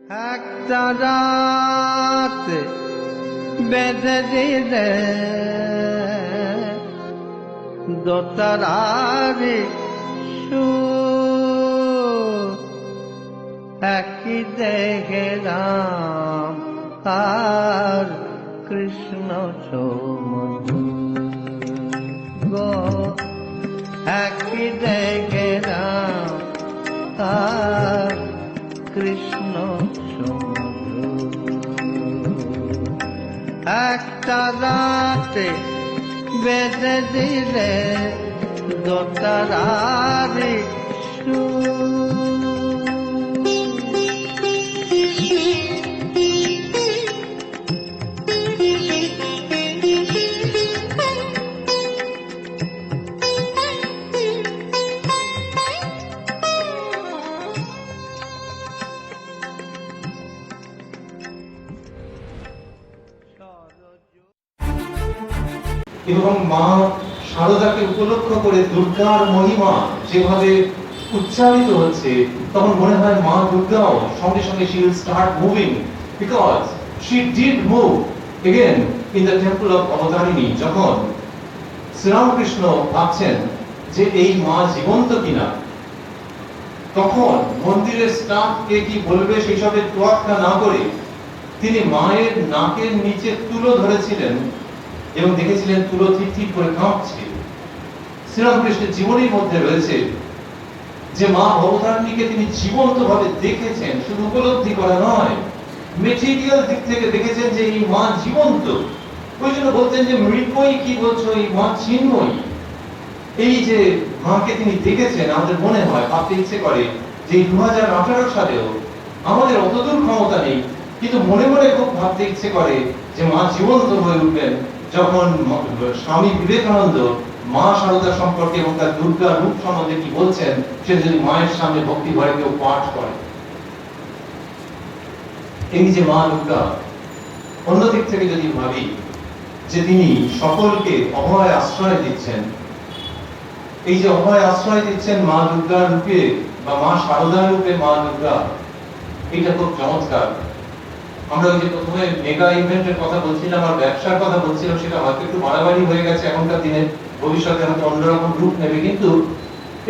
একটা রাত বেঁধে দিলে দোতারারে একই দেখলাম আর কৃষ্ণ সমুদ্র গো একই দেখলাম আর কৃষ্ণ সমুদ্র একটা রাতে বেঁধে দিলে দোতারারে এবং মা শারদাকে উপলক্ষ করে দুর্গার মহিমা যেভাবে উচ্চারিত হচ্ছে, তখন মনে হয় মা দুর্গাও সঙ্গে সঙ্গে she will start moving because she did move again in the temple of Avatarini. যখন শ্রীরামকৃষ্ণ ভাবছেন যে এই মা জীবন্ত কিনা, তখন মন্দিরের স্টাফকে কি বলবে সেই সবের তোয়াক্কা না করে তিনি মায়ের নাকের নিচে তুলো ধরেছিলেন এবং দেখেছিলেন তুলো ঠিক ঠিক করে কাঁপছে। শ্রীরামকৃষ্ণের জীবনের মধ্যে রয়েছে যে মা ভবতারিণীকে তিনি জীবন্ত ভাবে দেখেছেন, শুধু উপলব্ধি করা নয়, মেটেরিয়াল দিক থেকে দেখেছেন যে এই মা জীবন্ত। ওই জন্য বলতেন যে মৃন্ময়ী কি বলছো, এই মা চিন্ময়ী। এই যে মাকে তিনি দেখেছেন, আমাদের মনে হয় ভাবতে ইচ্ছে করে যে 2018 সালেও আমাদের অতদূর ক্ষমতা নেই, কিন্তু মনে মনে খুব ভাবতে ইচ্ছে করে যে মা জীবন্ত হয়ে উঠবেন যখন স্বামী বিবেকানন্দ মা শারদা সম্পর্কে এবং তার দুর্গা রূপ সম্বন্ধে কি বলছেন সে যদি মায়ের সামনে ভক্তি ভরে কেউ পাঠ করে। এই যে মা দুর্গা, অন্যদিক থেকে যদি ভাবি যে তিনি সকলকে অভয় আশ্রয় দিচ্ছেন, এই যে অভয় আশ্রয় দিচ্ছেন মা দুর্গার রূপে বা মা শারদার রূপে মা দুর্গা, এটা খুব চমৎকার। আমরা ওই যে প্রথমে মেগা ইভেন্টের কথা বলছিলাম আর ব্যবসার কথা বলছিলাম, সেটা হয়তো একটু বাড়াবাড়ি হয়ে গেছে এখনকার দিনে, ভবিষ্যতে হয়তো অন্যরকম রূপ নেবে, কিন্তু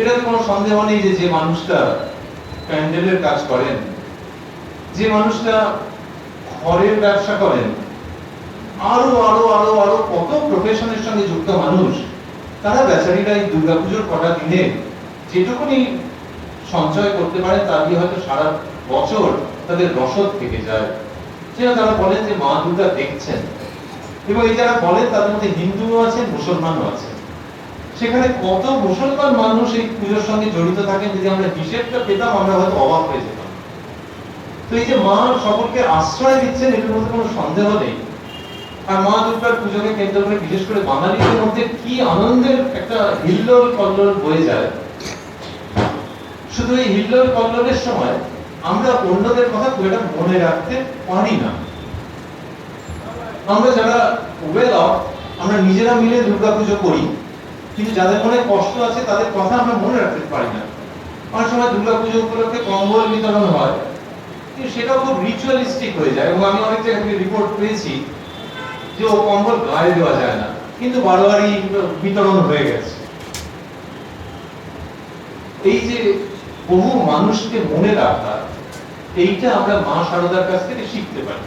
এটাতে কোনো সন্দেহ নেই যে যে মানুষটা প্যান্ডেলের কাজ করেন, যে মানুষটা ঘরের ব্যবসা করেন, আরো আরো আরো আরো কত প্রফেশনের সঙ্গে যুক্ত মানুষ, তারা বেচারীরা এই দুর্গাপুজোর কটা দিনে যেটুকুনি সঞ্চয় করতে পারে তা দিয়ে হয়তো সারা বছর তাদের রসদ থেকে যায়। যেটা তারা বলেন যে মা দুর্গা দেখছেন, এবং এই যারা বলেন তাদের মধ্যে হিন্দুও আছেন, মুসলমানও আছেন। সেখানে কত মুসলমান মানুষ এই পুজোর সঙ্গে জড়িত থাকেন, যদি আমরা হিসেবটা পেতাম আমরা হয়তো অবাক হয়ে যেতাম। তো এই যে মা সকলকে আশ্রয় দিচ্ছেন, এটার মধ্যে কোনো সন্দেহ নেই। আর মা দুর্গার পুজোকে কেন্দ্র করে বিশেষ করে বাঙালিদের মধ্যে কি আনন্দের একটা হিল্লোল কল্লোল বয়ে যায়। শুধু এই হিল্লোল কল্লোলের সময় আমরা অন্যদের কথা খুব একটা মনে রাখতে পারি না। আমরা যারা ওয়েল অফ, আমরা নিজেরা মিলে দুর্গাপুজো করি, কিন্তু যাদের মনে কষ্ট আছে তাদের কথা আমরা মনে রাখতে পারি না। অনেক সময় দুর্গাপুজো উপলক্ষে কম্বল বিতরণ হয়, কিন্তু সেটাও খুব রিচুয়ালিস্টিক হয়ে যায়, এবং আমি অনেক জায়গা থেকে রিপোর্ট পেয়েছি যে ও কম্বল গায়ে দেওয়া যায় না, কিন্তু বারবারই বিতরণ হয়ে গেছে। এই যে বহু মানুষকে মনে রাখা, এইটা আমরা মা শারদার কাছ থেকে শিখতে পারি।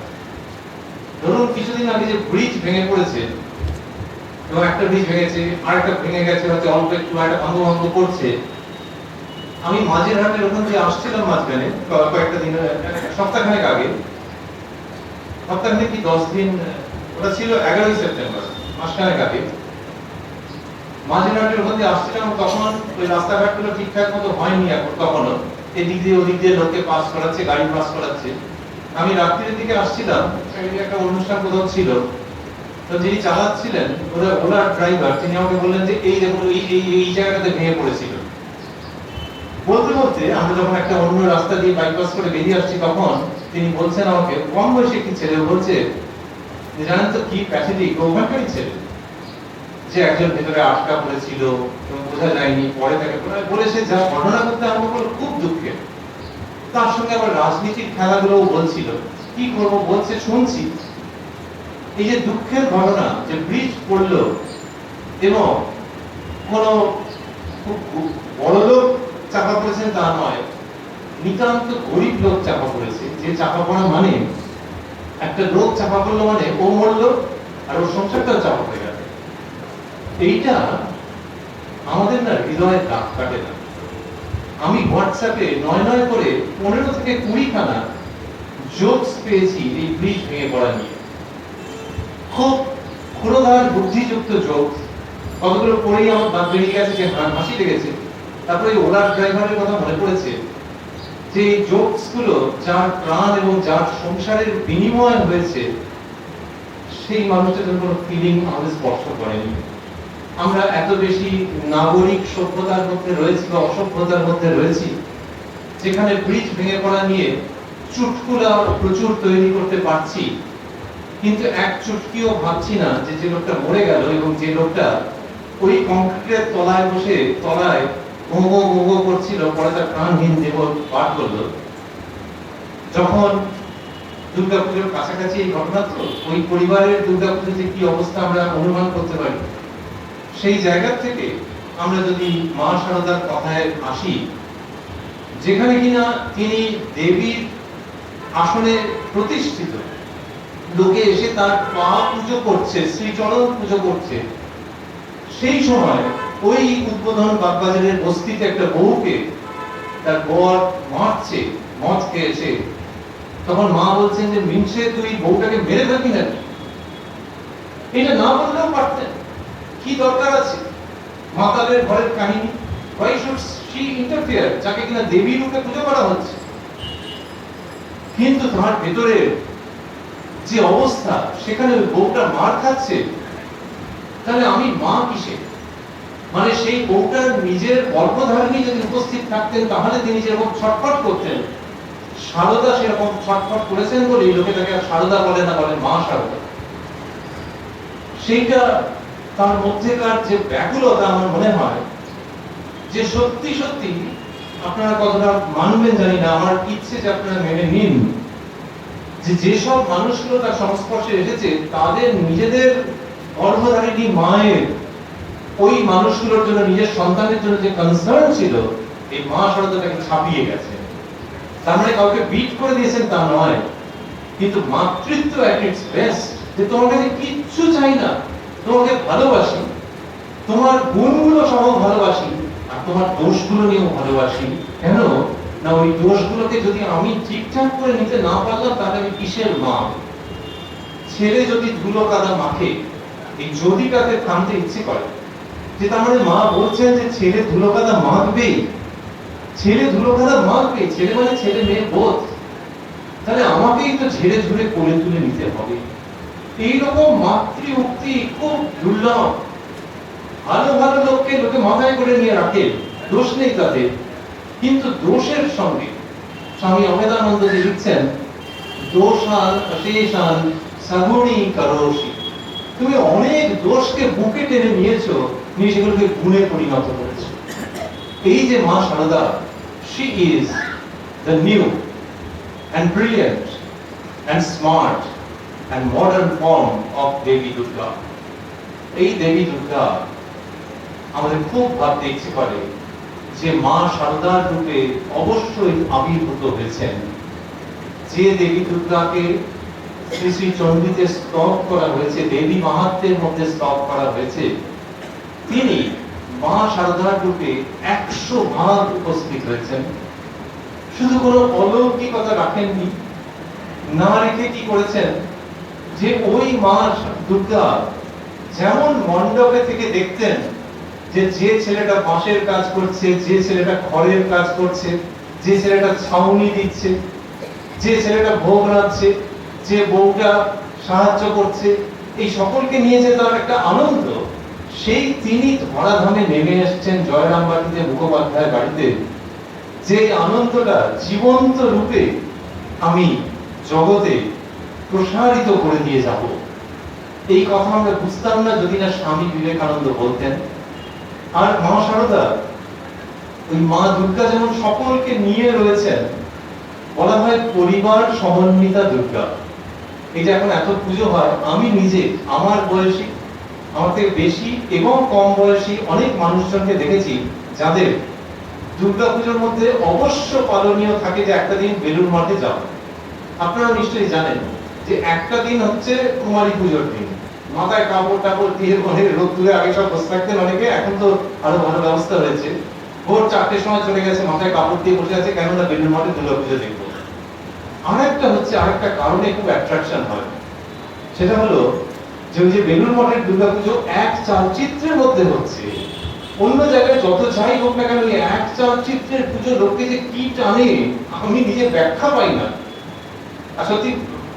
ধরুন কিছুদিন আগে যে ব্রিজ ভেঙে পড়েছে, এবং একটা ব্রিজ ভেঙেছে, আরেকটা ভেঙে গেছে, হয়তো অল্প একটু একটা ভঙ্গ করছে। আমি মাঝেরহাটের ওখান দিয়ে আসছিলাম মাঝখানে কয়েকটা দিন, সপ্তাহখানেক আগে, সপ্তাহখানেক কি 10 দিন, ওটা ছিল 11ই সেপ্টেম্বর, মাসখানেক আগে। মাঝেরহাটের ওখান দিয়ে আসছিলাম, তখন ওই রাস্তাঘাটগুলো ঠিকঠাক মতো হয়নি এখন, তখনও এদিক দিয়ে ওদিক দিয়ে লোককে পাস করাচ্ছে, গাড়ি পাস করাচ্ছে। আমি রাত্রির দিকে আসছিলাম, একটা অনুষ্ঠান কোথাও ছিল, তো যিনি চালাচ্ছিলেন ওলার ড্রাইভার, তিনি আমাকে বললেন যে এই দেখুন এই জায়গাটাতে ভেঙে পড়েছিল। বলতে বলতে আমরা যখন একটা অন্য রাস্তা দিয়ে বাইপাস করে বেরিয়ে আসছি, তখন তিনি বলছেন আমাকে, কম বয়সী একটি ছেলে বলছে যে জানেন তো কি প্যাথেটিক, ওখানকারই ছেলে, যে একজন ভেতরে আটকা পড়েছিল এবং বোঝা যায়নি, পরে তাকে বলে সে যা ঘটনা করতে আরম্ভ করলো খুব দুঃখের। তার সঙ্গে আবার রাজনীতির খেলাগুলো বলছিল। কি করব বলছে শুনছি। এই যে দুঃখের ঘটনা যে ব্রিজ পড়লো এবং কোন বড় লোক চাপা পড়েছেন তা নয়, নিতান্ত গরিব লোক চাপা পড়েছে। যে চাপা পড়া মানে একটা লোক চাপা পড়লো মানে ও মরলো আর ওর সংসারটাও চাপা পড়ে গেল। এইটা আমাদের না হৃদয়ে দাগ কাটে না। আমি হোয়াটসঅ্যাপে নয় করে 15 থেকে 20 খানা জোকস পেয়েছি এই ব্রিজ ভেঙে পড়া নিয়ে। খুব ক্ষুরধার বুদ্ধিযুক্ত জোকস। কতগুলো পড়েই আমার দাঁত বেরিয়ে গেছে, যে হাসি লেগেছে। তারপরে ওলার ড্রাইভারের কথা মনে পড়েছে যে জোকস গুলো যার প্রাণ এবং যার সংসারের বিনিময় হয়েছে, সেই মানুষটার কোনো ফিলিং আমাদের স্পর্শ করেনি। আমরা এত বেশি নাগরিক সভ্যতার মধ্যে রয়েছি বা অসভ্যতার মধ্যে রয়েছি, যেখানে ব্রিজ ভেঙে পড়া নিয়ে চুটকুলা প্রচুর তৈরি করতে পারছি, কিন্তু এক চুটকিও ভাবছি না যে যে লোকটা মরে গেল এবং যে লোকটা ওই কংক্রিটের তলায় বসে তলায় ঘুমো ঘুমো করছিল, পরে তার প্রাণহীন দেহ পার করলো। যখন দুর্গাপুজোর কাছাকাছি এই ঘটনা, তো ওই পরিবারের দুর্গাপুজোতে কি অবস্থা আমরা অনুমান করতে পারি। সেই জায়গা থেকে আমরা যদি মা শারদার কথায় আসি, যেখানে কিনা তিনি দেবীর আসনে প্রতিষ্ঠিত, লোকে এসে তার পা পুজো করছে, শ্রীচরণ পুজো করছে, সেই সময় ওই উদ্বোধন বাগবাজারের বস্তিতে একটা বউকে তার বর মারছে মদ খেয়েছে। তখন মা বলছেন যে মিনসে তুই বউটাকে মেরে ফেলবি নাকি? এটা না বললেও পারতেন, কি দরকার আছে? মাতালের ঘরের কাহিনী, why should she interfere? যাকে কিনা দেবী রূপে পুজো করা হচ্ছে। কিন্তু তার ভেতরে যে অবস্থা, সেখানে বউটা মার খাচ্ছে, তাহলে আমি মা কিসে? মানে সেই বউটার নিজের গর্ভধারিণী যদি উপস্থিত থাকতেন, তাহলে তিনি যেরকম ছটফট করতেন, শারদা সেরকম ছটফট করেছেন বলেই লোকে তাকে শারদা বলে না, বলে মা শারদা। সেইটা তার মধ্যেকার যে ব্যাকুলতা, আমার মনে হয় যে সত্যি সত্যি আপনারা কতটা মানবেন জানি না, আমার ইচ্ছে যে আপনারা মেনে নিন যে যেসব মানুষগুলো তার সংস্পর্শে এসেছে, তাদের নিজেদের গর্ভধারিণী মায়ের ওই মানুষগুলোর জন্য, নিজের সন্তানের জন্য যে কনসার্ন ছিল, এই মা শারদাটাকে ছাপিয়ে গেছে। তার মানে কাউকে বিট করে দিয়েছেন তা নয়, কিন্তু মাতৃত্ব এট ইটস বেস্ট, যে তোমার কাছে কিচ্ছু চাই না, তোমাকে ভালোবাসি, তোমার গুণগুলো সহ ভালোবাসি, আর তোমার দোষগুলো নিয়েও ভালোবাসি। কেন না, ওই দোষগুলোকে যদি আমি ঠিকঠাক করে নিতে না পারলাম, তাহলে আমি কিসের মা? ছেলে যদি ধুলো কাদা মাখে, এই যদিটাকে থামতে ইচ্ছে করে, যে তার মানে মা বলছেন যে ছেলে ধুলো কাদা মাখবেই, ছেলে ধুলো কাদা মাখবে, ছেলে মানে ছেলে মেয়ে বোধ, তাহলে আমাকেই তো ঝেড়ে ঝুড়ে কোলে তুলে নিতে হবে। এইরকম মাতৃ উক্তি খুব দুর্লভ। ভালো ভালো লোককে লোকে মাথায় করে নিয়ে রাখে, দোষ নেই তাতে, কিন্তু দোষের সঙ্গে স্বামী অভেদানন্দ যে লিখছেন, দোষান অশেষান সগুণী করোষি, তুমি অনেক দোষকে বুকে টেনে নিয়েছো, নিয়ে সেগুলোকে গুণে পরিণত করেছো। এই যে মা Sharada, she is the new and brilliant and smart and modern form of দেবী দুর্গা। এই দেবী দুর্গা আমাদের খুব ভাবতে ইচ্ছে করে যে মা শারদার রূপে অবশ্যই আবির্ভূত হয়েছেন। যে দেবী দুর্গাকে শ্রী শ্রী চণ্ডীতে স্তব করা হয়েছে, দেবী মাহাত্ম্যের মধ্যে স্তব করা হয়েছে, তিনি মা শারদার রূপে 100 ভাগ উপস্থিত হয়েছেন। শুধু কোনো অলৌকিকতা রাখেননি, না রেখে কি করেছেন, যে ওই মা দুর্গা যেমন মণ্ডপে থেকে দেখতেন যে যে ছেলেটা বাঁশের কাজ করছে, যে ছেলেটা খড়ের কাজ করছে, যে ছেলেটা ছাউনি দিচ্ছে, যে ছেলেটা ভোগ রাঁধছে, যে বউটা সাহায্য করছে, এই সকলকে নিয়ে যে তার একটা আনন্দ, সেই তিনি ধরাধামে নেমে এসেছেন জয়রামবাটিতে মুখোপাধ্যায় বাড়িতে, যে আনন্দটা জীবন্ত রূপে আমি জগতে প্রসারিত করে দিয়ে যাব। এই কথা আমরা বুঝতাম না যদি না স্বামী বিবেকানন্দ বলতেন। আর মা শারদা, ওই মা দুর্গা যেমন সকলকে নিয়ে রয়েছেন, বলা হয় পরিবার সমন্বিতা দুর্গা। এই যে এখন এত পুজো হয়, আমি নিজে আমার বয়সী, আমার থেকে বেশি এবং কম বয়সী অনেক মানুষজনকে দেখেছি যাদের দুর্গা পুজোর মধ্যে অবশ্য পালনীয় থাকে যে একটা দিন বেলুড় মঠে যাওয়া। আপনারা নিশ্চয়ই জানেন যে একটা দিন হচ্ছে কুমারী পুজোর দিন। মাথায় কাপড় টাপড় দিয়ে রোদ্দুরে আগে সব বসে থাকতেন অনেকে, এখন তো আরো ভালো ব্যবস্থা হয়েছে। ভোর 4টের সময় চলে গেছে, মাথায় কাপড় দিয়ে বসে আছে, কেননা বেলুড় মঠে দুর্গা পুজো দেখবো। আরেকটা কারণে খুব অ্যাট্রাকশন হয়, সেটা হলো যে ওই যে বেলুড় মঠের দুর্গাপুজো এক চালচিত্রের মধ্যে হচ্ছে। অন্য জায়গায় যত যাই হোক না কেন, এক চালচিত্রের পুজো লোককে যে কি টানে আমি নিজে ব্যাখ্যা পাই না। আর সত্যি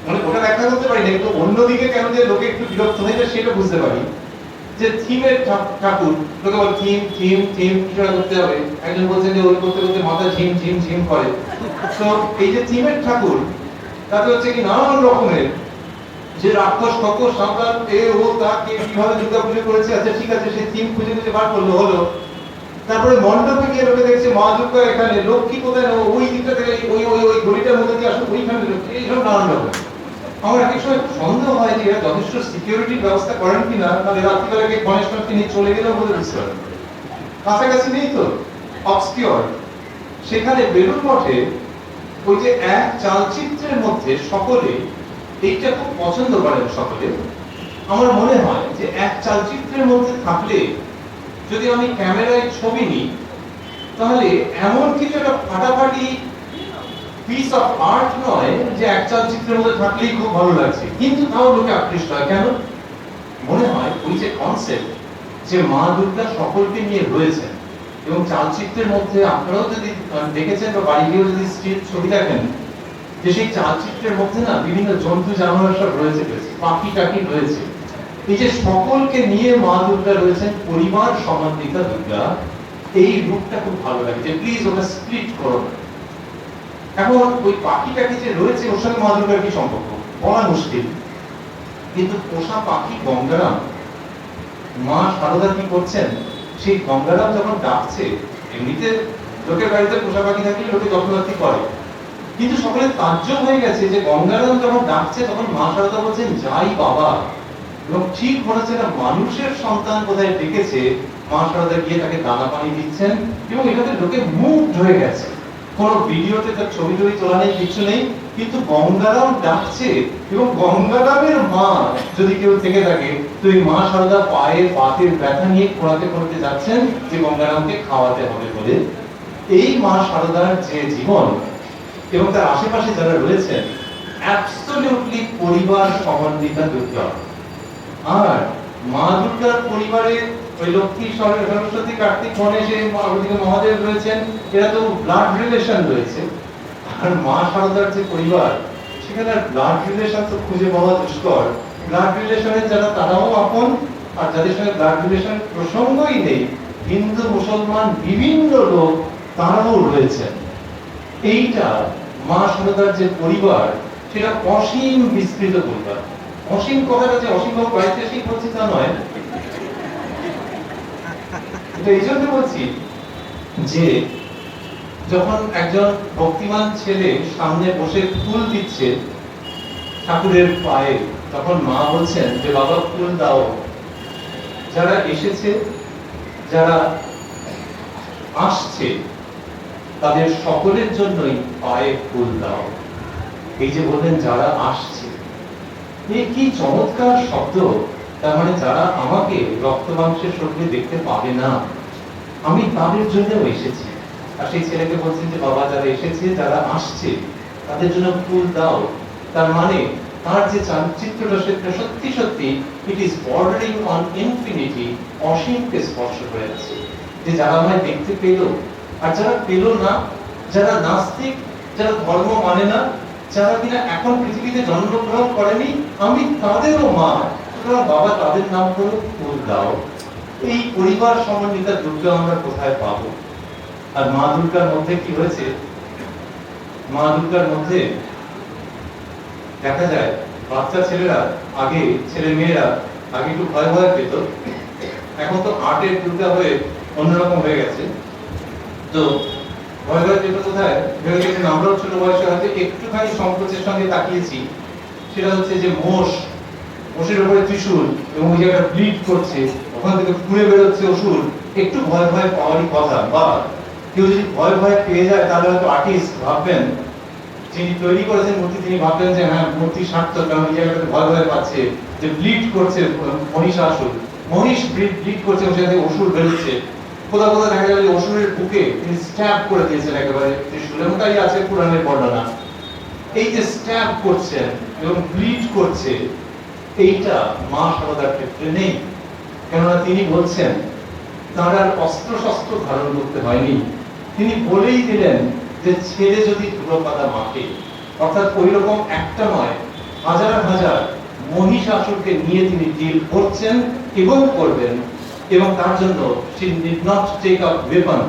মানে ওটা ব্যাখ্যা করতে পারি না, কিন্তু অন্যদিকে কেন যে লোকে একটু বিরক্ত হয়ে যায় সেটা বুঝতে পারি। যে থিমের ঠাকুর, লোকে বলে থিম থিম থিম কিছু করতে হবে, একজন বলছেন যে ওই করতে করতে মাথা ঝিম ঝিম ঝিম করে। তো এই যে থিমের ঠাকুর, তাতে হচ্ছে কি নানান রকমের যে রাক্ষস ঠকর সাঁতার এ ও তা কে কিভাবে দুর্গা পুজো করেছে, আচ্ছা ঠিক আছে সেই থিম খুঁজে খুঁজে বার করলো হলো। তারপরে মণ্ডপে গিয়ে লোকে দেখছে মা দুর্গা এখানে, লক্ষ্মী কোথায়, ওই দিকটা থেকে ওই ওই ওই গলিটার মধ্যে দিয়ে আসো, ওইখানে এইসব নানান রকম। আমার এক সময় সন্দেহ হয় যে এরা যথেষ্ট সিকিউরিটির ব্যবস্থা করেন কিনা, তাহলে রাত্রিবেলাকে গণেশ মঠকে নিয়ে চলে গেলেও বলে বুঝতে পারেন। কাছাকাছি নেই তো, অবসকিউর। সেখানে বেলুড় মঠে ওই যে এক চালচিত্রের মধ্যে সকলে এইটা খুব পছন্দ করেন সকলে। আমার মনে হয় যে এক চালচিত্রের মধ্যে থাকলে যদি আমি ক্যামেরায় ছবি নিই, তাহলে এমন কিছু একটা ফাটাফাটি পিস অফ আর্ট নয় যে এক চালচিত্রের মধ্যে থাকলেই খুব ভালো লাগছে, কিন্তু তাও লোকে আকৃষ্ট হয়। কেন? মনে হয় ওই যে কনসেপ্ট যে মা দুর্গা সকলকে নিয়ে রয়েছেন, এবং চালচিত্রের মধ্যে আপনারাও যদি দেখেছেন বা বাড়ি গিয়েও যদি স্টিল ছবি দেখেন, যে সেই চালচিত্রের মধ্যে না বিভিন্ন জন্তু জানোয়ার সব রয়েছে, পাখি টাকি রয়েছে। এই যে সকলকে নিয়ে মা দুর্গা রয়েছেন, পরিবার সমন্বিতা দুর্গা, এই রূপটা খুব ভালো লাগে। যে প্লিজ ওটা স্প্লিট করো। এখন ওই পাখি টাকি যে রয়েছে ওর সঙ্গে মা দুর্গার কি সম্পর্ক বলা মুশকিল, কিন্তু পোষা পাখি গঙ্গারাম, মা সারদা কি করছেন, সেই গঙ্গারাম যখন ডাকছে, এমনিতে লোকের বাড়িতে পোষা পাখি থাকলে লোকে যত্নআত্তি করে, কিন্তু সকলে তাজ্জব হয়ে গেছে যে গঙ্গারাম যখন ডাকছে তখন মা সারদা বলছেন যাই বাবা, এবং ঠিক মনে হচ্ছে না মানুষের সন্তান কোথায় ডেকেছে, মা সারদা গিয়ে তাকে দানা পানি দিচ্ছেন, এবং এটাতে লোকে মুগ্ধ হয়ে গেছে। কোনো ভিডিওতে তার ছবি টবি তোলা নেই, কিছু নেই, কিন্তু গঙ্গারাম ডাকছে, এবং গঙ্গারামের মা যদি কেউ থেকে থাকে তো এই মা সারদা পায়ের বাতের ব্যথা নিয়ে খোঁড়াতে খোঁড়াতে যাচ্ছেন যে গঙ্গারামকে খাওয়াতে হবে বলে। এই মা সারদার যে জীবন এবং তার আশেপাশে যারা রয়েছেন, অ্যাবসলিউটলি পরিবার সমন্বিতা দুর্গা। আর মা দুর্গার পরিবারে ওই লক্ষ্মী সরস্বতী কার্তিক গণেশ ওদিকে মহাদেব রয়েছেন, এরা তো ব্লাড রিলেশন রয়েছে। আর মা সারদার যে পরিবার, সেখানে ব্লাড রিলেশন তো খুঁজে পাওয়া দুষ্কর। ব্লাড রিলেশনের যারা তারাও আপন, আর যাদের সঙ্গে ব্লাড রিলেশন প্রসঙ্গই নেই, হিন্দু মুসলমান বিভিন্ন লোক তারাও রয়েছেন। এইটা মা সারদার যে পরিবার, সেটা অসীম বিস্তৃত পরিবার। অসীম কথাটা যে অসীম বাড়িতে সেই বলছি তা নয়, এই জন্য বলছি যে যখন একজন ভক্তিমান ছেলে সামনে বসে ফুল দিচ্ছে ঠাকুরের পায়ে, তখন মা বলছেন যে বাবা ফুল দাও, যারা এসেছে যারা আসছে তাদের সকলের জন্যই পায়ে ফুল দাও। এই যে বললেন যারা আসছে, এই কি চমৎকার শব্দ। তার মানে যারা আমাকে রক্ত মাংসের শরীরে দেখতে পাবে না, আমি তাদের জন্যও এসেছি। আর সেই ছেলেকে বলছেন যে বাবা যারা এসেছে যারা আসছে তাদের জন্য ফুল দাও। তার মানে তার যে চালচিত্রটা সেটা সত্যি সত্যি it is bordering on infinity, অসীমকে স্পর্শ করে আছে। যে যারা আমায় দেখতে পেল, আর যারা পেল না, যারা নাস্তিক, যারা ধর্ম মানে না, যারা কিনা এখন পৃথিবীতে জন্মগ্রহণ করেনি, আমি তাদেরও মা, বাবা তাদের নাম করে ফুল দাও। এই পরিবার সমন্বিতা দুর্গা আমরা কোথায় পাবো? আর মা দুর্গার মধ্যে কি হয়েছে, মা দুর্গার মধ্যে দেখা যায় বাচ্চা ছেলেরা আগে, ছেলে মেয়েরা আগে একটু ভয় ভয় পেত, এখন তো আর্টের দুর্গা হয়ে অন্যরকম হয়ে গেছে। তো ভয় ভয় পেতো কোথায়? ভেবে দেখেন আমরাও ছোট বয়সে হয়তো একটুখানি সংকোচের সঙ্গে তাকিয়েছি, সেটা হচ্ছে যে মোষের উপরে ত্রিশূল এবং ওই জায়গাটা ব্লিড করছে, ওখান থেকে ফুঁড়ে বেরোচ্ছে অসুর, একটু ভয় ভয় পাওয়ারই কথা। বা কেউ যদি ভয় ভয় পেয়ে যায় তাহলে হয়তো আর্টিস্ট ভাববেন, যিনি তৈরি করেছেন মূর্তি, তিনি ভাববেন যে হ্যাঁ মূর্তি সার্থক, কারণ ওই জায়গাটাতে ভয় ভয় পাচ্ছে, যে ব্লিড করছে মহিষাসুর, মহিষ ব্লিড করছে, ওই জায়গায় অসুর বেরোচ্ছে। কোথাও কোথাও দেখা যাবে যে অসুরের বুকে তিনি স্ট্যাব করে দিয়েছেন একেবারে ত্রিশূল, এবং তাই আছে পুরাণের বর্ণনা। এই যে স্ট্যাব করছেন এবং ব্লিড করছে, এইটা মা শারদার ক্ষেত্রে নেই। কেননা তিনি বলছেন তার আর অস্ত্র শস্ত্র ধারণ করতে হয়নি, তিনি বলেই দিলেন যে ছেলে যদি ধুলো পাতা মাখে, অর্থাৎ ওই রকম একটা নয়, হাজার হাজার মহিষাসুরকে নিয়ে তিনি ডিল করছেন এবং করবেন, এবং তার জন্য she did not take up weapon।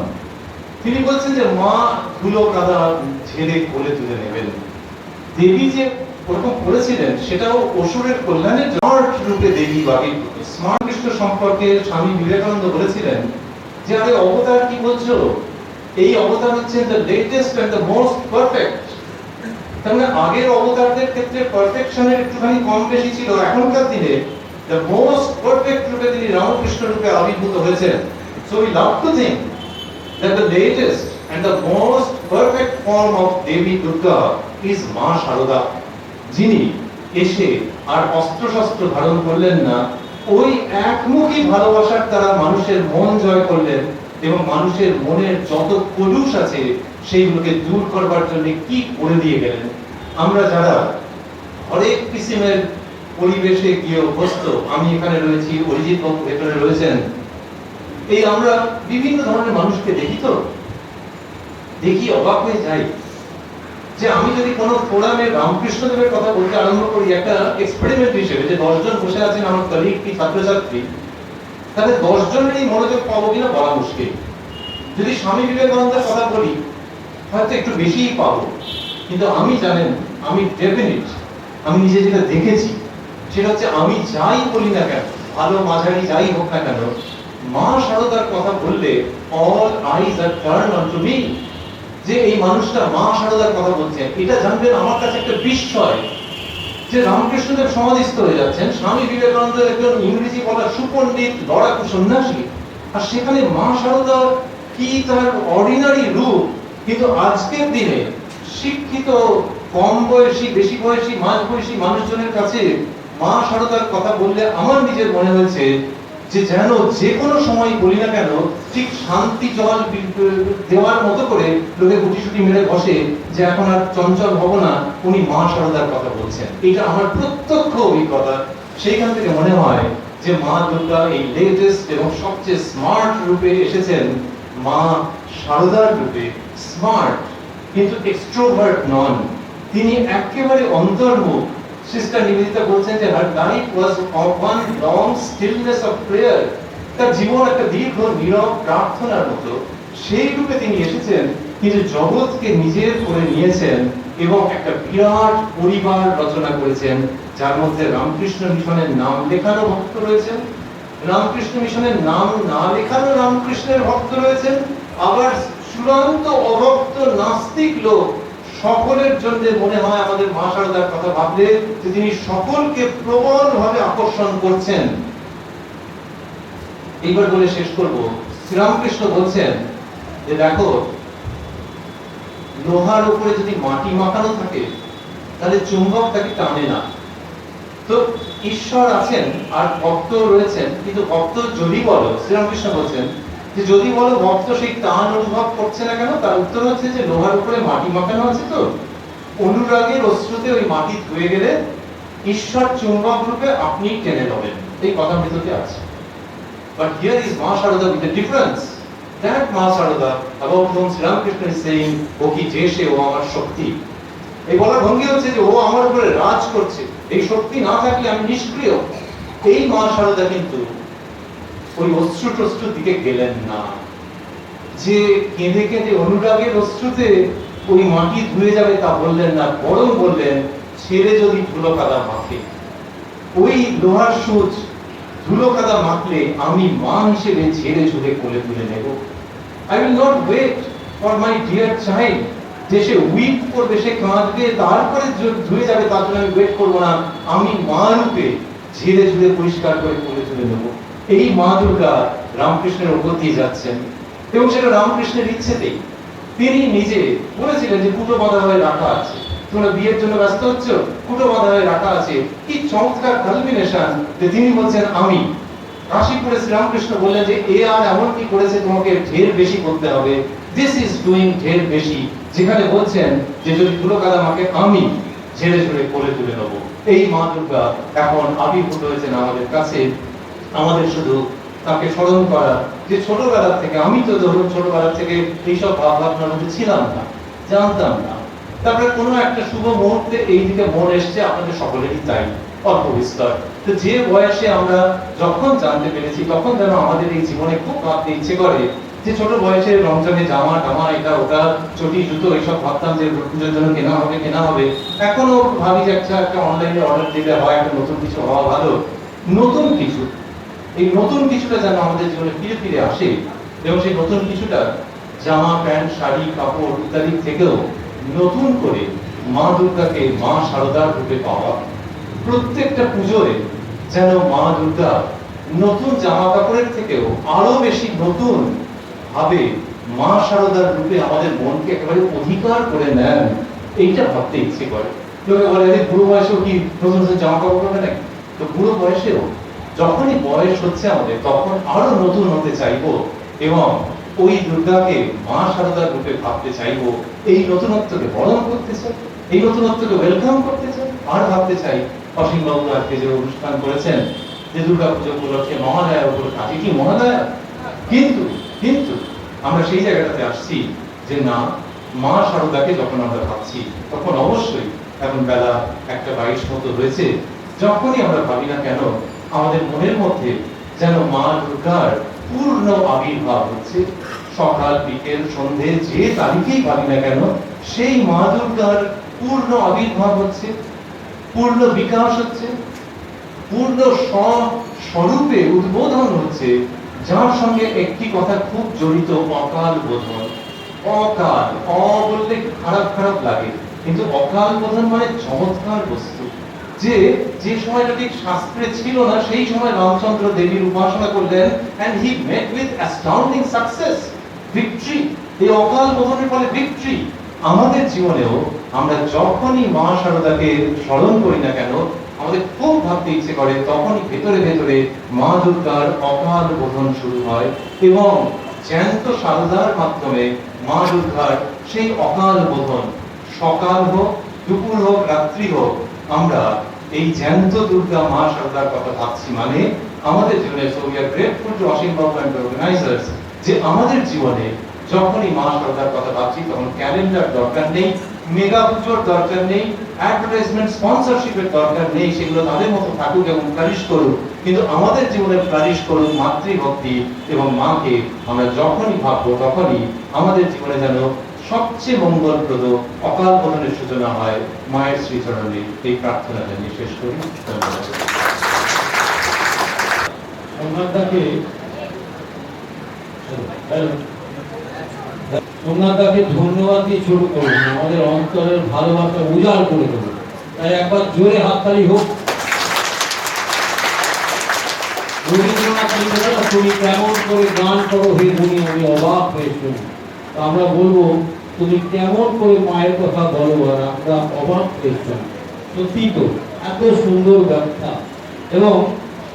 তিনি বলছেন যে মা ধুলো কাদা ঝেড়ে কোলে তুলে নেবেন। দেবী যে ওরকম করেছিলেন সেটাও অসুরের কল্যাণের স্মার্ট রূপে দেবী বাগিয়ে। স্মার্ট কৃষ্ণ সম্পর্কে স্বামী বিবেকানন্দ বলেছিলেন যে আরে অবতার কি বলছো, এই অবতার হচ্ছে the latest and the most perfect. তার মানে আগের অবতারদের ক্ষেত্রে পারফেকশনের একটুখানি কম বেশি ছিল, এখনকার দিনে দ্য মোস্ট পারফেক্ট রূপে তিনি রামকৃষ্ণ রূপে আবির্ভূত হয়েছেন। So we love to think that the latest and the most perfect form of Devi Durga is মা শারদা, যিনি এসে আর অস্ত্র শস্ত্র ধারণ করলেন না, ওই একমুখী ভালোবাসার দ্বারা মানুষের মন জয় করলেন এবং মানুষের মনের যত কলুষ আছে সেইগুলোকে দূর করবার জন্য কি করে দিয়ে গেলেন। আমরা যারা অনেক কিসিমের পরিবেশে গিয়ে অভ্যস্ত, আমি এখানে রয়েছি, অরিজিৎ বাবু ভেতরে রয়েছেন, এই আমরা বিভিন্ন ধরনের মানুষকে দেখি, তো দেখি অবাক হয়ে যাই যে আমি যদি কোনো ফোরামে রামকৃষ্ণদেবের কথা বলতে আরম্ভ করি একটা এক্সপেরিমেন্ট হিসেবে, যে 10 জন বসে আছেন আমার কলিগ কি ছাত্রছাত্রী, তাহলে 10 জনেরই মনোযোগ পাবো কিনা বলা মুশকিল। যদি স্বামী বিবেকানন্দের কথা বলি হয়তো একটু বেশিই পাবো, কিন্তু আমি জানেন আমি ডেফিনিট, আমি নিজে যেটা দেখেছি সেটা হচ্ছে আমি যাই বলি না কেন, ভালো মাঝারি যাই হোক না কেন, মা শারদার কথা বললে all eyes are turn on to me, যে এই মানুষটা মা শারদার কথা বলছেন। এটা জানবেন আমার কাছে একটা বিস্ময় যে রামকৃষ্ণদেব সমাধিস্থ হয়ে যাচ্ছেন, স্বামী বিবেকানন্দ একজন ইংরেজি বলা সুপণ্ডিত লড়াকু সন্ন্যাসী, আর সেখানে মা শারদা কি তার অর্ডিনারি রূপ। কিন্তু আজকের দিনে শিক্ষিত কম বয়সী, বেশি বয়সী, মাঝ বয়সী মানুষজনের কাছে মা শারদার কথা বললে আমার নিজের মনে হয়েছে যে যেন যে কোনো সময় বলি না কেন ঠিক শান্তি জল দেওয়ার মতো করে লোকে গুটিসুটি মেরে বসে, যে এখন আর চঞ্চল হব না, উনি মা শারদার কথা বলছেন। এটা আমার প্রত্যক্ষ অভিজ্ঞতা। সেইখান থেকে মনে হয় যে মা দুর্গা এই লেটেস্ট এবং সবচেয়ে স্মার্ট রূপে এসেছেন, মা শারদার রূপে। স্মার্ট কিন্তু এক্সট্রোভার্ট নন, তিনি একেবারে অন্তর্মুখ। সিস্টার নিবেদিতা বলছেন যে her life was one long stillness of prayer, তার জীবন একটা দীর্ঘ নীরব প্রার্থনার মতো। সেই রূপে তিনি এসেছেন, কিন্তু জগৎকে নিজের করে নিয়েছেন এবং একটা বিরাট পরিবার রচনা করেছেন, যার মধ্যে রামকৃষ্ণ মিশনের নাম লেখানো ভক্ত রয়েছেন, রামকৃষ্ণ মিশনের নাম না লেখানো রামকৃষ্ণের ভক্ত রয়েছেন, আবার চূড়ান্ত অভক্ত নাস্তিক লোক। সকলের জন্য মনে হয় আমাদের মা শারদার কথা ভাবলে যে তিনি সকলকে প্রবলভাবে আকর্ষণ করছেন। এইবার বলে শেষ করব, শ্রীরামকৃষ্ণ বলছেন যে দেখো, লোহার উপরে যদি মাটি মাখানো থাকে তাহলে চুম্বক তাকে টানে না। তো ঈশ্বর আছেন আর ভক্ত রয়েছেন, কিন্তু ভক্ত যদি বলো, শ্রীরামকৃষ্ণ বলছেন যে যদি বলো ভক্ত সেই টান অনুভব করছে না কেন, তার উত্তর হচ্ছে যে লোহার উপরে মাটি মাখানো আছে, তো অনুরাগের অশ্রুতে ওই মাটি ধুয়ে গেলে ঈশ্বর চুম্বক রূপে আপনি টেনে নেবেন। এই কথা ভিতরে আছে। But here is Ma Sharada with a difference. That Ma Sharada about whom Sri Ramakrishna is saying, "O ki jeshe, o amar shakti." এই বলার ভঙ্গি হচ্ছে যে ও আমার উপরে রাজ করছে, এই শক্তি না থাকলে আমি নিষ্ক্রিয়। এই মা শারদা কিন্তু ওই অশ্রুর দিকে গেলেন না, যে কেঁদে কেঁদে অনুরাগের অশ্রুতে ওই মাটি ধুয়ে যাবে তা বললেন না, বরং বললেন ছেড়ে যদি ধুলো কাদা মাখে, ওই লোহার সূচ ধুলো কাদা মাখলে আমি মা হিসেবে ঝেড়ে ঝুড়ে কোলে তুলে নেব। I will not wait for my dear child, যে সে উইপ করবে, সে কাঁদবে, তারপরে ধুয়ে যাবে, তার জন্য আমি ওয়েট করবো না, আমি মা রূপে ঝেড়ে ঝুড়ে পরিষ্কার করে কোলে তুলে নেবো। এই মা দুর্গা রামকৃষ্ণের উপর দিয়ে যাচ্ছেন, এবং সেটা রামকৃষ্ণের ইচ্ছেতেই। তিনি নিজে বলেছিলেন যে কুটো বাঁধা হয়ে রাখা আছে, তোমরা বিয়ের জন্য ব্যস্ত হচ্ছ, কুটো বাঁধা হয়ে রাখা আছে। কি চমৎকার কালমিনেশন যে তিনি বলছেন আমি। কাশীপুরে শ্রীরামকৃষ্ণ বললেন যে এ আর এমন কি করেছে তোমাকে ঢের বেশি করতে হবে, দিস ইজ ডুইং ঢের বেশি, যেখানে বলছেন যে যদি ধুলো কাদা মাকে আমি ঝেড়ে ঝুড়ে কোলে তুলে নেবো। এই মা দুর্গা এখন আবির্ভূত হয়েছেন আমাদের কাছে। আমাদের শুধু তাকে স্মরণ করা, যে ছোটবেলা থেকে, আমি তো ধরুন ছোটবেলা থেকে এইসব ভাবনার মধ্যে ছিলাম না, জানতাম না। তারপরে কোনো একটা শুভ মুহূর্তে এই দিকে মন এসছে, আপনাদের সকলেরই তাই, অল্প বিস্তর। তো যে বয়সে আমরা যখন জানতে পেরেছি, তখন যেন আমাদের এই জীবনে খুব ভাবতে ইচ্ছে করে যে ছোট বয়সে রমজানে জামা টামা এটা ওটা চটি জুতো এইসব ভাবতাম যে পুজোর জন্য কেনা হবে। এখনো ভাবি যে একটা অনলাইনে অর্ডার দিলে হয়, একটা নতুন কিছু হওয়া ভালো। নতুন কিছু, এই নতুন কিছুটা যেন আমাদের জীবনে ফিরে ফিরে আসে, এবং সেই নতুন কিছুটা জামা প্যান্ট শাড়ি কাপড় ইত্যাদি থেকেও নতুন করে মা দুর্গাকে মা শারদার রূপে পাওয়া। প্রত্যেকটা পুজোয় যেন মা দুর্গা নতুন জামা কাপড়ের থেকেও আরো বেশি নতুন ভাবে মা শারদার রূপে আমাদের মনকে একেবারে অধিকার করে নেন, এইটা ভাবতে ইচ্ছে করে। লোকে বলে যে বুড়ো বয়সেও কি নতুন নতুন জামা কাপড় পরবে নাকি? তো বুড়ো বয়সেও যখনই বয়স হচ্ছে আমাদের, তখন আরো নতুন হতে চাইবো, এবং ওই দুর্গাকে মা শারদার রূপে ভাবতে চাইবো। এই নতুনত্বকে বরণ করতে চাই, এই নতুনত্বকে ওয়েলকাম করতে চাই, আর ভাবতে চাই অসীম বাবু আজকে যে অনুষ্ঠান করেছেন যে দুর্গা পুজো উপলক্ষে মহালয়ার উপলক্ষে, আজকে কি মহালয়া? কিন্তু কিন্তু আমরা সেই জায়গাটাতে আসছি যে না, মা শারদাকে যখন আমরা ভাবছি, তখন অবশ্যই এখন বেলা 1:22 মতো হয়েছে, যখনই আমরা ভাবি না কেন আমাদের মনের মধ্যে যেন মা দুর্গার পূর্ণ আবির্ভাব হচ্ছে। সকাল বিকেল সন্ধে যে তারিখেই ভাবি না কেন, সেই মা দুর্গার পূর্ণ আবির্ভাব হচ্ছে, পূর্ণ বিকাশ হচ্ছে, পূর্ণ স্বরূপে উদ্বোধন হচ্ছে, যার সঙ্গে একটি কথা খুব জড়িত, অকাল বোধন। অকাল, অ বললে খারাপ খারাপ লাগে, কিন্তু অকাল বোধন মানে চমৎকার বস্তু। যে যে সময়টা ঠিক শাস্ত্রে ছিল না, সেই সময় রামচন্দ্র দেবীর উপাসনা করলেন, and he met with astounding success, victory। এই অকাল বোধনের ফলে victory। আমাদের জীবনেও আমরা যখনই মা শারদাকে স্মরণ করি না কেন, আমাদের খুব ভাবতে ইচ্ছে করে, তখনই ভেতরে ভেতরে মা দুর্গার অকাল বোধন শুরু হয়, এবং জ্যান্ত শারদার মাধ্যমে মা দুর্গার সেই অকাল বোধন, সকাল হোক দুপুর হোক রাত্রি হোক, আমরা এই জ্যান্ত দুর্গা মা শারদার কথা ভাবছি। মানে আমাদের জীবনে, so we are grateful to Asim বাবু এন্ড অর্গানাইজার্স, যে আমাদের জীবনে যখনই মা শারদার কথা ভাবছি, তখন ক্যালেন্ডার দরকার নেই, মেগা পুজোর দরকার নেই, অ্যাডভার্টাইজমেন্ট স্পন্সরশিপের দরকার নেই, সেগুলো তাদের মতো থাকুক এবং ফ্লারিশ করুক, কিন্তু আমাদের জীবনে ফ্লারিশ করুক মাতৃভক্তি, এবং মাকে আমরা যখনই ভাববো, তখনই আমাদের জীবনে যেন সবচেয়ে মঙ্গলপ্রদ অকাল বোধনের সূচনা হয়। মায়ের শ্রীচরণে এই প্রার্থনা জানিয়ে শেষ করি। ধন্যবাদ। সোমনাথদাকে ধন্যবাদ দিয়ে শুরু করুন, আমাদের অন্তরের ভালোবাসা উজাড় করে দেবো। তাই একবার জোরে হাততালি হোক। রবীন্দ্রনাথ লিখেছেন, তুমি কেমন করে গান করো হে মুনি, আমি অবাক হয়ে শুনি। আমরা বলবো তুমি কেমন করে মায়ের কথা বলো, আর আমরা অবাক হয়ে শুনি। সত্যি তো এত সুন্দর ব্যাখ্যা। এবং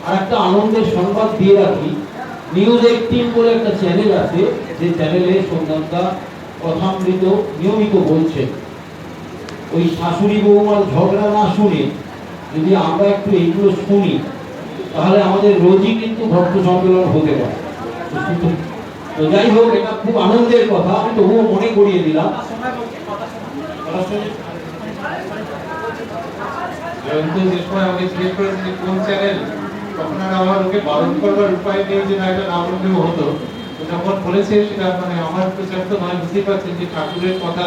আর একটা আনন্দের সংবাদ দিয়ে রাখি, নিউজ 18 বলে একটা চ্যানেল আছে, যে চ্যানেলে সোমনাথদা কথামৃত নিয়মিত বলছেন। ওই শাশুড়ি বৌমার ঝগড়া না শুনে যদি আমরা একটু এইগুলো শুনি, তাহলে আমাদের রোজই কিন্তু ভক্ত সম্মেলন হতে পারে। তো যাই হোক, এটা খুব আনন্দের কথা, আমি তবুও মনে করিয়ে দিলাম। জয়ন্ত যে সময় আমাকে জিজ্ঞেস করেছে যে কোন চ্যানেল, তখন আর আমার ওকে বারণ করবার উপায় নেই যে না এটা না বললেও হতো। যখন বলেছে সেটা মানে আমার প্রচার তো নয়, বুঝতেই পারছেন যে ঠাকুরের কথা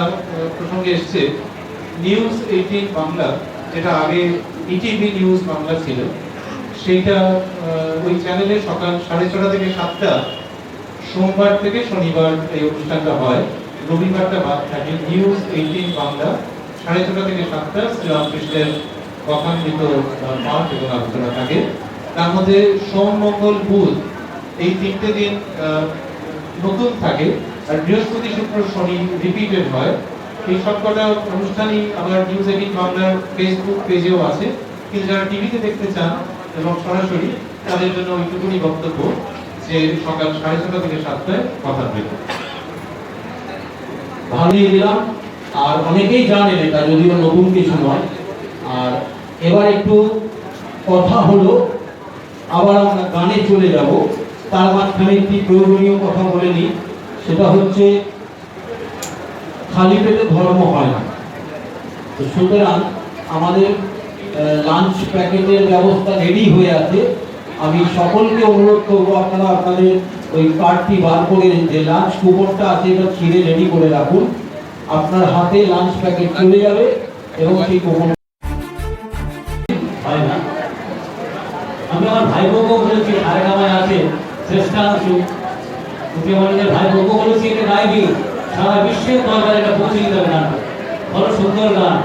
প্রসঙ্গে এসছে। নিউজ 18 বাংলা, যেটা আগে ইটিভি নিউজ বাংলা ছিল, সেইটা ওই চ্যানেলে সকাল 6:30 থেকে 7টা সোমবার থেকে শনিবার এই অনুষ্ঠানটা হয়। রবিবারটা বাদ থাকে নিউজ 18 বাংলা 6:30 থেকে 7টা শ্রীরামকৃষ্ণের কথামৃত পাঠ এবং আলোচনা থাকে। তার মধ্যে সোম মঙ্গল বুধ এই 3টে দিন নতুন থাকে, আর বৃহস্পতি শুক্র শনি রিপিটেড হয়। এই সবকটা অনুষ্ঠানই আবার নিউজ 18 বাংলার ফেসবুক পেজেও আছে, কিন্তু যারা টিভিতে দেখতে চান এবং সরাসরি তাদের জন্য ওইটুকুনি বক্তব্য যে সকাল 6:30 থেকে 7টায় কথামৃত। ভালোই দিলাম, আর অনেকেই জানেন এটা, যদিও নতুন কিছু নয়। আর এবার একটু কথা হলো, আবার আমরা গানে চলে যাব। তার মাঝখানে একটি প্রয়োজনীয় কথা বলে নিই, সেটা হচ্ছে খালি পেটে ধর্ম হয় না। তো সুতরাং আমাদের লাঞ্চ প্যাকেটের ব্যবস্থা রেডি হয়ে আছে। আমি সকলকে অনুরোধ করবো, আপনারা আপনাদের ওই কার্ডটি বার করে যে লাঞ্চ কুপনটা আছে এটা ছিঁড়ে রেডি করে রাখুন। আপনার হাতে লাঞ্চ প্যাকেট চলে যাবে এবং সেই কুপন হয় না। আমি আমার ভাই বোনকেও বলেছি, আরেকামায় আছে শ্রেষ্ঠাংশু মুখ্যমন্ত্রীর ভাই বোনকেও বলেছি এটা গাইবি, সারা বিশ্বের দরবারে এটা পৌঁছে দিতে হবে গান। বড় সুন্দর গান,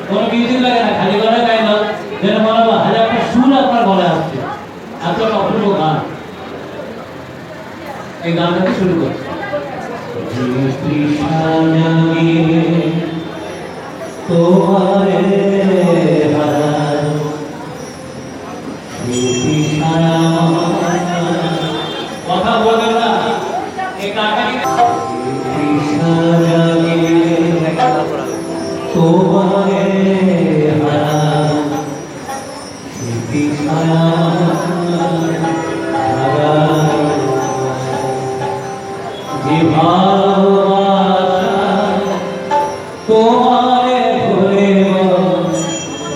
কোনো মিউজিক লাগে না, খালি গলায় গাই না, যেন মনে হয় হাজারটা সুর আপনার গলায় আসছে, এত অপূর্ব গান। এই গানটাকে শুরু করছি। কথা বলবেন না, এই গানটা তোমারে তোমারে ভুলে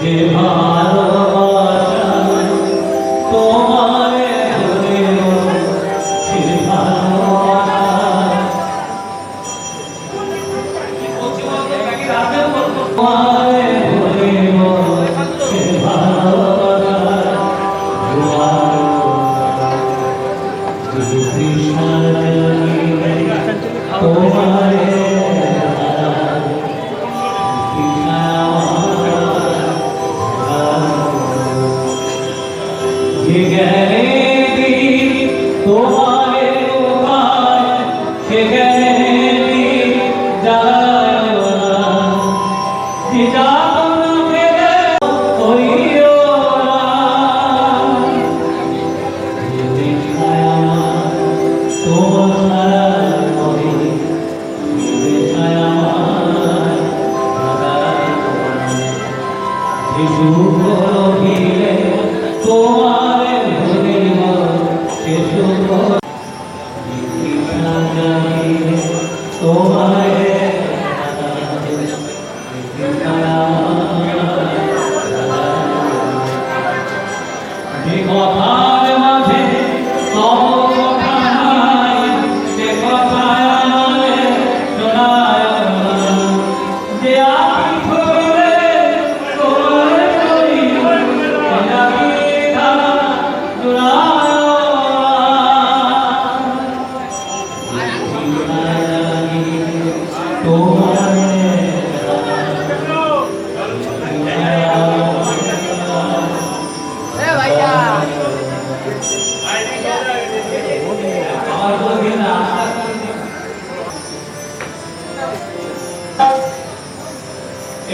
যে ভালোবাসা, তোমারে ভুলে সে ভালোবাসা। তোমারে ভুলে সে ভালোবাসা, তোমারে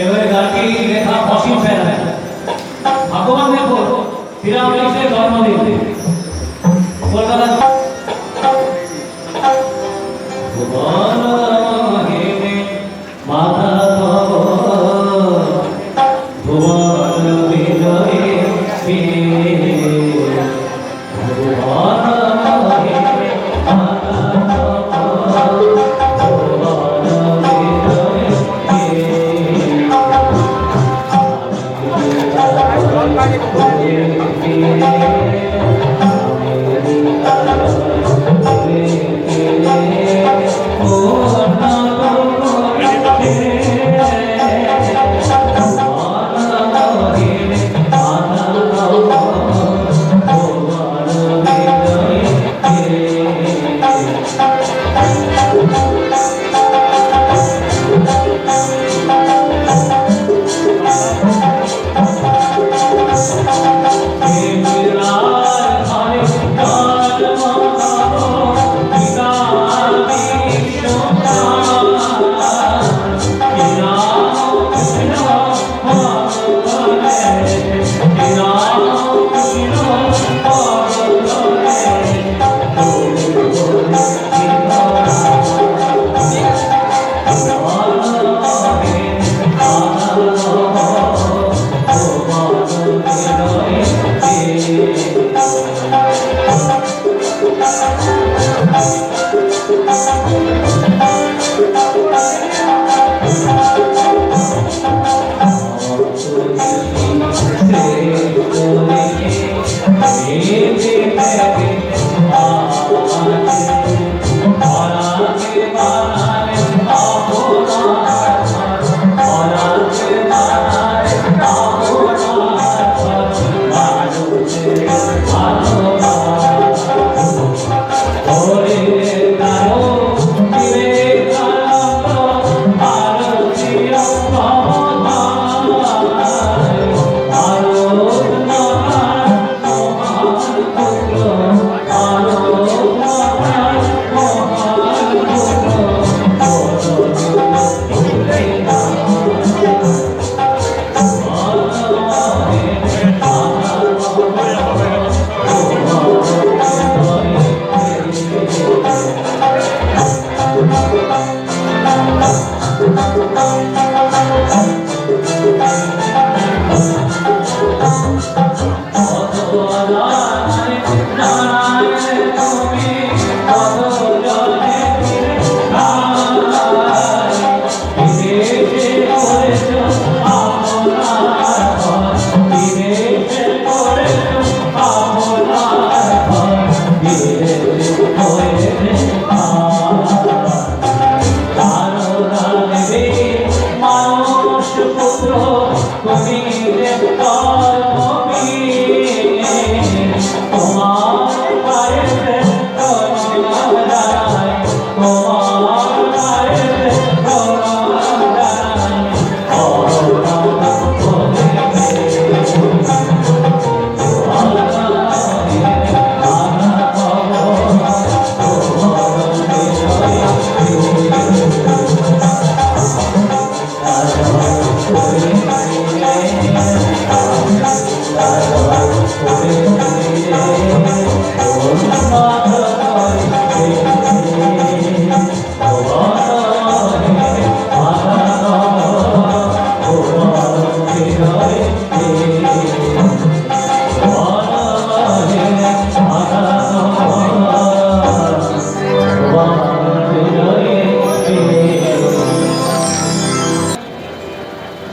এবারে গানটি লেখা অসীম স্যার, ভগবান দেখো শ্রীরামকৃষ্ণের জন্মদিন কলকাতা। মাতা ভুবন বিজয়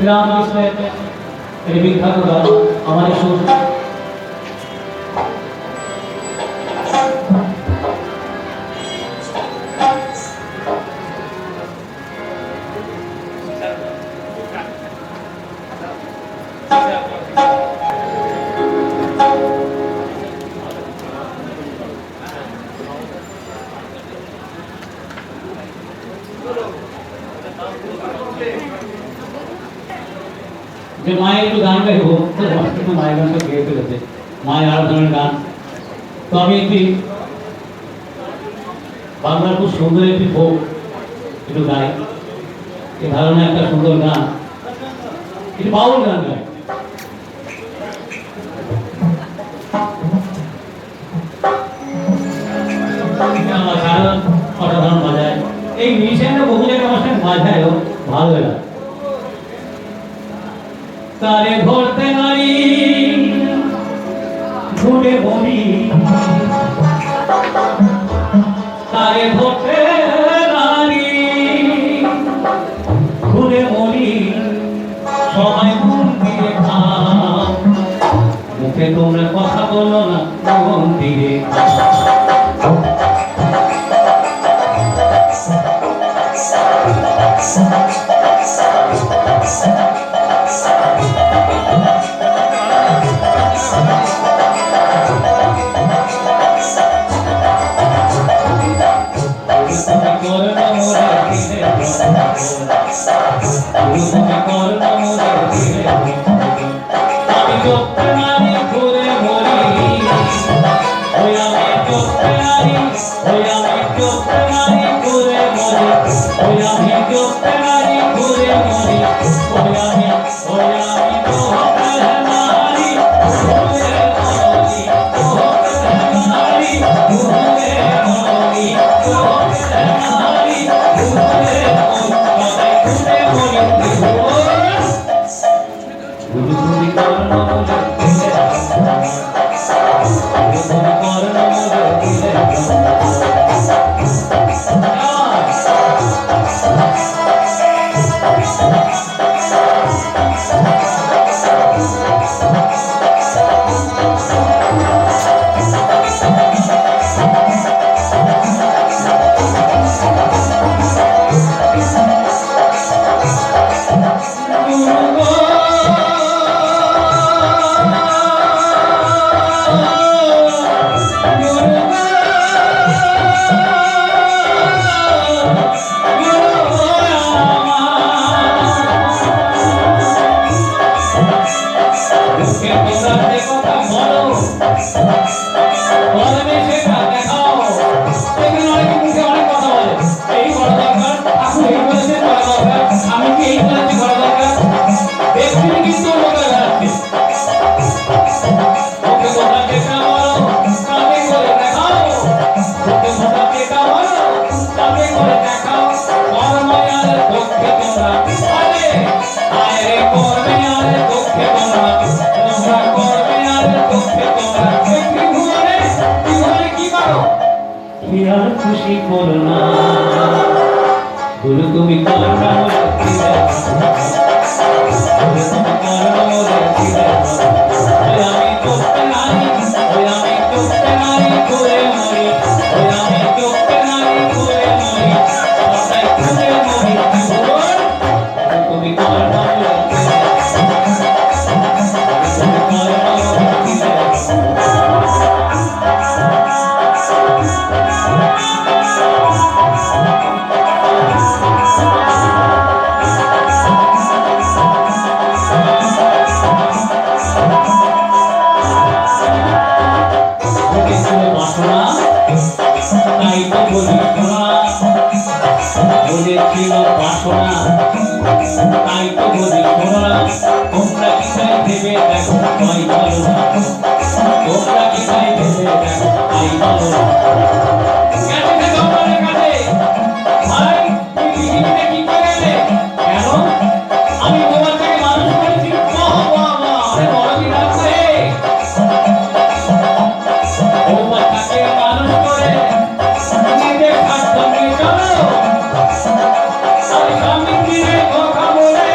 শ্রীরামকৃষ্ণের এই বিখ্যাত গান আমার সুর। যে মায়ের একটু গান গাইবো, একটু মায়ের গানটা গেয়ে ফেলেছে, মায়ের আরো ধরনের গান। তো আমি একটি বাংলার খুব সুন্দর একটি ফোক একটু গাই, এই ধরনের একটা সুন্দর গান, একটু বাউল গান গাই। অসাধারণ বাজায় এই মিউজিশিয়ানরা, বহু জায়গায় আমার সঙ্গে বাজায়, ভালো লাগে। তারে ধরতে নারী ঘুরে বলি, তারে ধরতে নারী ঘুরে বলি, সবাই মন দিয়ে খাও, মুখে তোমরা কথা বলো না, মন দিয়ে খুশি করো না, বলো তুমি করোনা আমি চোখে নারী, আমি চোখে নারী করে মরি, আমি চোখে নারী করে মরি, সবাই করে মরি, তুমি করোনা তাই তো বলি তোমরা তোমরা কি চাই ভেবে দেখো, তাই বলো না, তোমরা কি চাই ভেবে দেখো, তাই বলো না। ভাই তুই পৃথিবীতে কি করে এলে? কেন আমি তোমার থেকে মানুষ করেছি, বড় কি লাগছে? তোমার তাকে মানুষ করে নিজের স্বার্থ নিয়ে চলো, আমি স্বামী কথা বলে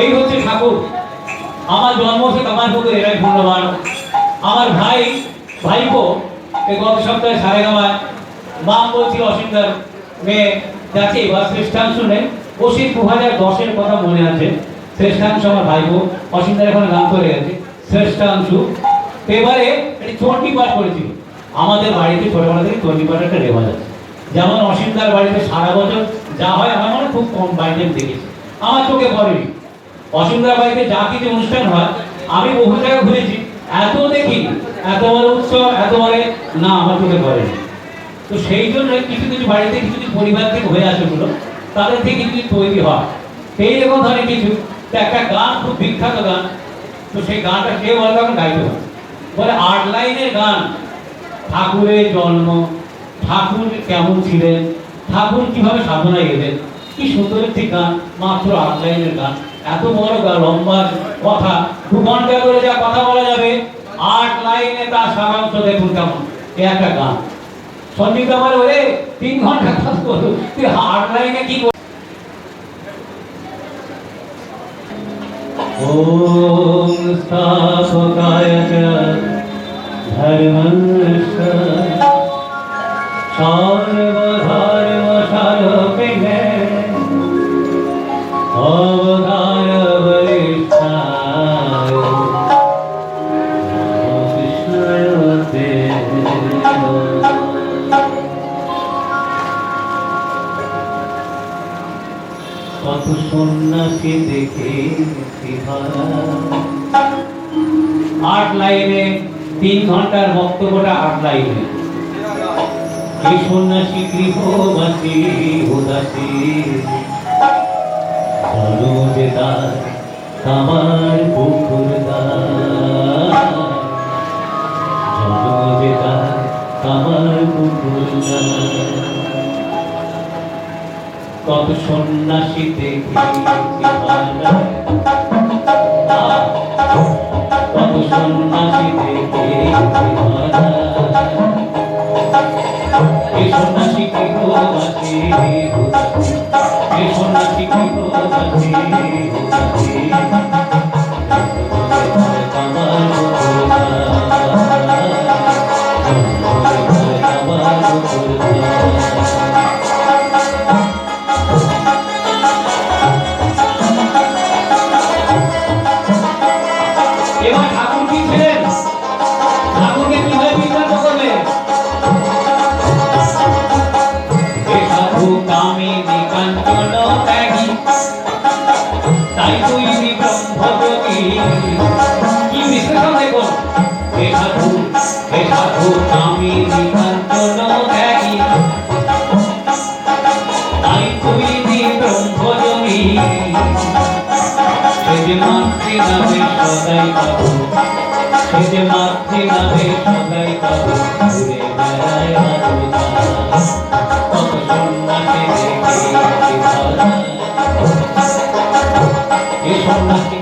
এই হচ্ছে ঠাকুর। আমার জন্ম হচ্ছে কামারপুকুর, এরাই মূল্যবান। আমার ভাইপো গত সপ্তাহে সারেগামায় মাম বলছিল অসীমদার মেয়ে যাচ্ছে এবার শ্রেষ্ঠাংশ নেই। ওষুধ 2010-এর কথা মনে আছে। শ্রেষ্ঠাংশ আমার ভাইপো, অসীমদার এখন গান করে গেছে শ্রেষ্ঠাংশ। এবারে একটি চণ্ডী পাঠ করেছিল। আমাদের বাড়িতে ছোটবেলা থেকে চণ্ডী পাঠ একটা রেওয়াজ আছে। যেমন অসীমদার বাড়িতে সারা বছর যা হয় আমার মনে খুব কম বাড়িতে দেখেছি, আমার চোখে পড়েনি। অসীমদার বাড়িতে যা কিছু অনুষ্ঠান হয় আমি বহু জায়গায় ঘুরেছি, এত দেখি, এত বড় উৎসব, এত বড় না আমার চোখে পড়েনি। তো সেই জন্য কিছু কিছু বাড়িতে কিছু কিছু পরিবার থেকে হয়ে আসে গুলো, তাদের থেকে কিছু কিছু তৈরি হয়। এই রকম ধরনের কিছু একটা গান, খুব বিখ্যাত গান। তো সেই গানটা কে বলে তখন গাইতে হয়, বলে 8 লাইনের গান। ঠাকুরের জন্ম, ঠাকুর কেমন ছিলেন, ঠাকুর কিভাবে সাধনায় গেলেন, কি সুন্দর একটি গান, মাত্র 8 লাইনের গান। এত বড় লম্বা কথা, 2 ঘন্টা করে যা কথা বলা যাবে, 8 লাইনে তার সারাংশ দেখুন কেমন। এ একটা গান। সঞ্জীব আমার ওরে 3 ঘন্টা কথা বলো, তুই 8 লাইনে কি বল। ওম স্থাপকায় চ ধর্মস্য সর্বধর্মসারপিণে অবতার বরিষ্ঠায় কৃষ্ণায় তে কত সন্ন্যাসী দেখে 8 লাইনে 3 ঘন্টার বক্তব্যটা 8 লাইনে। এই সন্ন্যাসী গৃহবাসী উদাসী জলজে তার কামার পুকুর জলজে তার কামার পুকুর। কত সন্ন্যাসী দেখেছি কত সন্ন্যাসী দেখেছি এই সন্ন্যাসী গৃহবাসী এই সন্ন্যাসী গৃহবাসী এবার ঠাকুর কি ছিলেন, ঠাকুরকে কিভাবে বিখ্যাত করবে। কামিনী কাঞ্চন ত্যাগী তাই তৈরি ব্রহ্মযোগী। কি বিশ্লেষণ দেখুন, হে সাধু কামিনী কাঞ্চন ত্যাগী তাই তৈরি ব্রহ্মযোগী। সে যে মাতৃ নামে সদাই পাবো, সে যে মাতৃ নামে সদাই পাবো, ঘুরে বেড়ায় কত সন্ন্যাসী দেখেছি ধরা। এ সন্ন্যাসী কি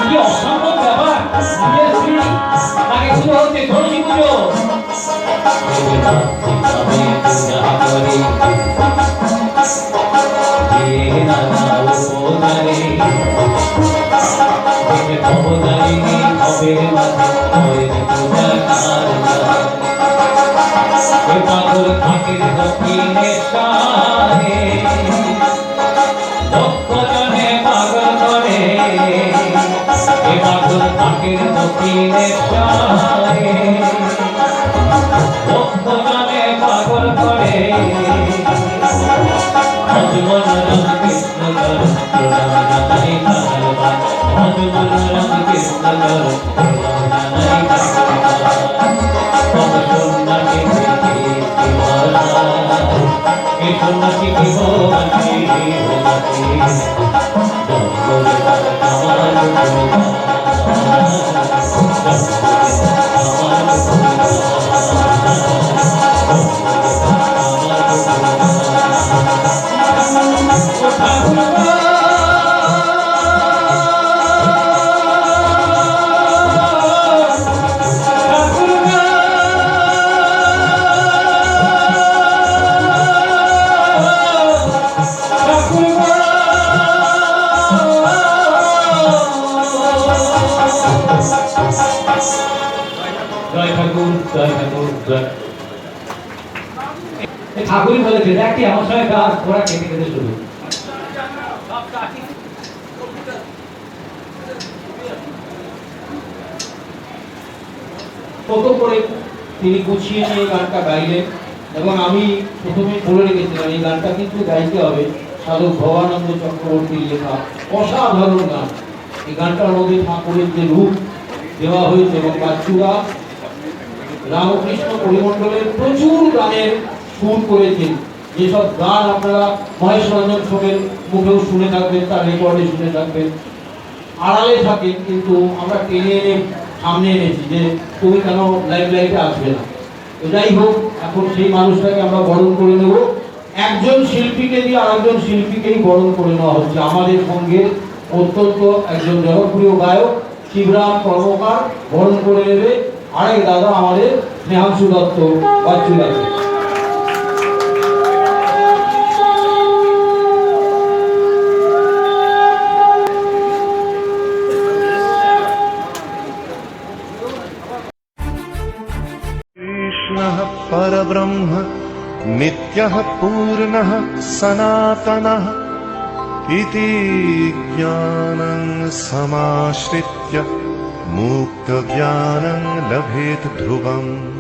কি অসম্ভব ব্যাপার। তাকে পুজো হচ্ছে ষষ্ঠী পুজো। পাগল থাকির দক্ষিণে সারে ভক্তজনে পাগল করে। এ পাগল থাকির দক্ষিণে সারে ভক্তজনে পাগল করে। ভজমন রাম কৃষ্ণ কর প্রণাম জানাই কারবার। ভজমন রাম কৃষ্ণ কর প্রণাম জানাই কারবার। কত সন্ন্যাসী দেখেছি ধরা। এ সন্ন্যাসী গৃহবাসী উদাসী জঙ্গলে তার কামার পুকুর। ঠাকুর জয় ঠাকুর জয়। ঠাকুরই বলেছে দেখ কি আমার সঙ্গে গাছ ওরা কেটে কেটে শুরু। কত করে তিনি গুছিয়ে নিয়ে গানটা গাইলেন এবং আমি প্রথমে বলে রেখেছিলাম এই গানটা কিন্তু গাইতে হবে সাধক ভবানন্দ চক্রবর্তীর লেখা অসাধারণ গান। এই গানটার মধ্যে ঠাকুরের যে রূপ দেওয়া হয়েছে এবং বাচ্চুরা রামকৃষ্ণ পরিমণ্ডলের প্রচুর গানের সুর করেছেন, যেসব গান আপনারা মহেশ রঞ্জন সোমের মুখেও শুনে থাকবেন, তার রেকর্ডে শুনে থাকবেন, আড়ালে থাকেন কিন্তু আমরা টেনে এনে সামনে এনেছি যে তুমি কেন লাইভ লাইটে আসবে না। তো যাই হোক, এখন সেই মানুষটাকে আমরা বরণ করে নেব। একজন শিল্পীকে দিয়ে আরেকজন শিল্পীকেই বরণ করে নেওয়া হচ্ছে। আমাদের সঙ্গে অত্যন্ত একজন জনপ্রিয় গায়ক শিবরাম কর্মকার বরণ করে নেবে আরেক দাদা আমাদের স্নেহাংশু দত্ত বাচ্চু দাদা। कृष्णः परब्रह्म नित्यः पूर्णः सनातनः इति ज्ञानं समाश्रित्य मुक्तज्ञानं लभेत ध्रुवम्।